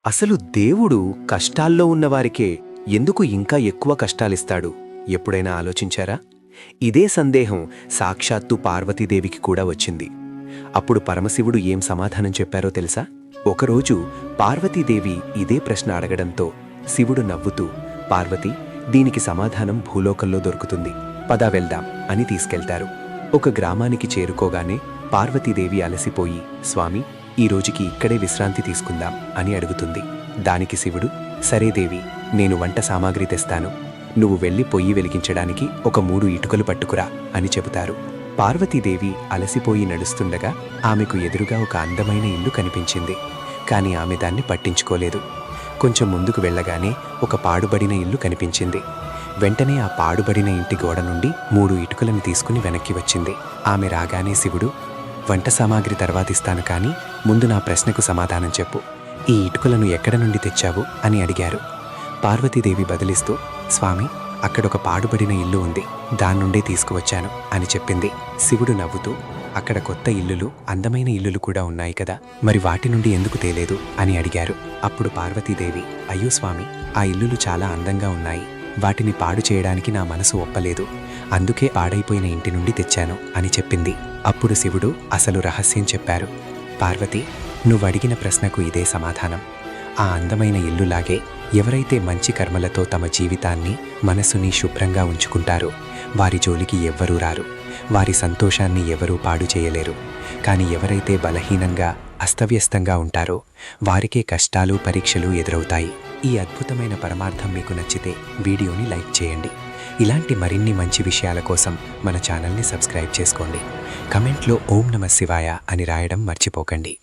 అసలు దేవుడు కష్టాల్లో ఉన్నవారికే ఎందుకు ఇంకా ఎక్కువ కష్టాలిస్తాడు ఎప్పుడైనా ఆలోచించారా? ఇదే సందేహం సాక్షాత్తు పార్వతీదేవికి కూడా వచ్చింది. అప్పుడు పరమశివుడు ఏం సమాధానం చెప్పారో తెలుసా? ఒకరోజు పార్వతీదేవి ఇదే ప్రశ్న అడగడంతో శివుడు నవ్వుతూ, పార్వతి, దీనికి సమాధానం భూలోకంలో దొరుకుతుంది, పద వెళ్దాం అని తీసుకెళ్తారు. ఒక గ్రామానికి చేరుకోగానే పార్వతీదేవి అలసిపోయి, స్వామి, ఈ రోజుకి ఇక్కడే విశ్రాంతి తీసుకుందాం అని అడుగుతుంది. దానికి శివుడు, సరే దేవి, నేను వంట సామాగ్రి తెస్తాను, నువ్వు వెళ్ళి పొయ్యి వెలిగించడానికి ఒక 3 ఇటుకలు పట్టుకురా అని చెబుతారు. పార్వతీదేవి అలసిపోయి నడుస్తుండగా ఆమెకు ఎదురుగా ఒక అందమైన ఇల్లు కనిపించింది. కాని ఆమె దాన్ని పట్టించుకోలేదు. కొంచెం ముందుకు వెళ్ళగానే ఒక పాడుబడిన ఇల్లు కనిపించింది. వెంటనే ఆ పాడుబడిన ఇంటి గోడ నుండి 3 ఇటుకలను తీసుకుని వెనక్కి వచ్చింది. ఆమె రాగానే శివుడు, వంట సామాగ్రి తర్వాతిస్తాను, కానీ ముందు నా ప్రశ్నకు సమాధానం చెప్పు, ఈ ఇటుకలను ఎక్కడ నుండి తెచ్చావు అని అడిగారు. పార్వతీదేవి బదిలిస్తూ, స్వామి, అక్కడొక పాడుబడిన ఇల్లు ఉంది, దాన్నుండే తీసుకువచ్చాను అని చెప్పింది. శివుడు నవ్వుతూ, అక్కడ కొత్త ఇల్లులు, అందమైన ఇల్లులు కూడా ఉన్నాయి కదా, మరి వాటి నుండి ఎందుకు తేలేదు అని అడిగారు. అప్పుడు పార్వతీదేవి, అయ్యో స్వామి, ఆ ఇల్లులు చాలా అందంగా ఉన్నాయి, వాటిని పాడు చేయడానికి నా మనసు ఒప్పలేదు, అందుకే పాడైపోయిన ఇంటి నుండి తెచ్చాను అని చెప్పింది. అప్పుడు శివుడు అసలు రహస్యం చెప్పారు. పార్వతి, నువ్వడిగిన ప్రశ్నకు ఇదే సమాధానం. ఆ అందమైన ఇల్లులాగే ఎవరైతే మంచి కర్మలతో తమ జీవితాన్ని, మనసుని శుభ్రంగా ఉంచుకుంటారో వారి జోలికి ఎవ్వరూ రారు, వారి సంతోషాన్ని ఎవరూ పాడు చేయలేరు. కానీ ఎవరైతే బలహీనంగా, అస్తవ్యస్తంగా ఉంటారో వారికే కష్టాలు, పరీక్షలు ఎదురవుతాయి. ఈ అద్భుతమైన పరమార్థం మీకు నచ్చితే వీడియోని లైక్ చేయండి. ఇలాంటి మరిన్ని మంచి విషయాల కోసం మన ఛానల్ని సబ్స్క్రైబ్ చేసుకోండి. కమెంట్లో ఓం నమః శివాయ అని రాయడం మర్చిపోకండి.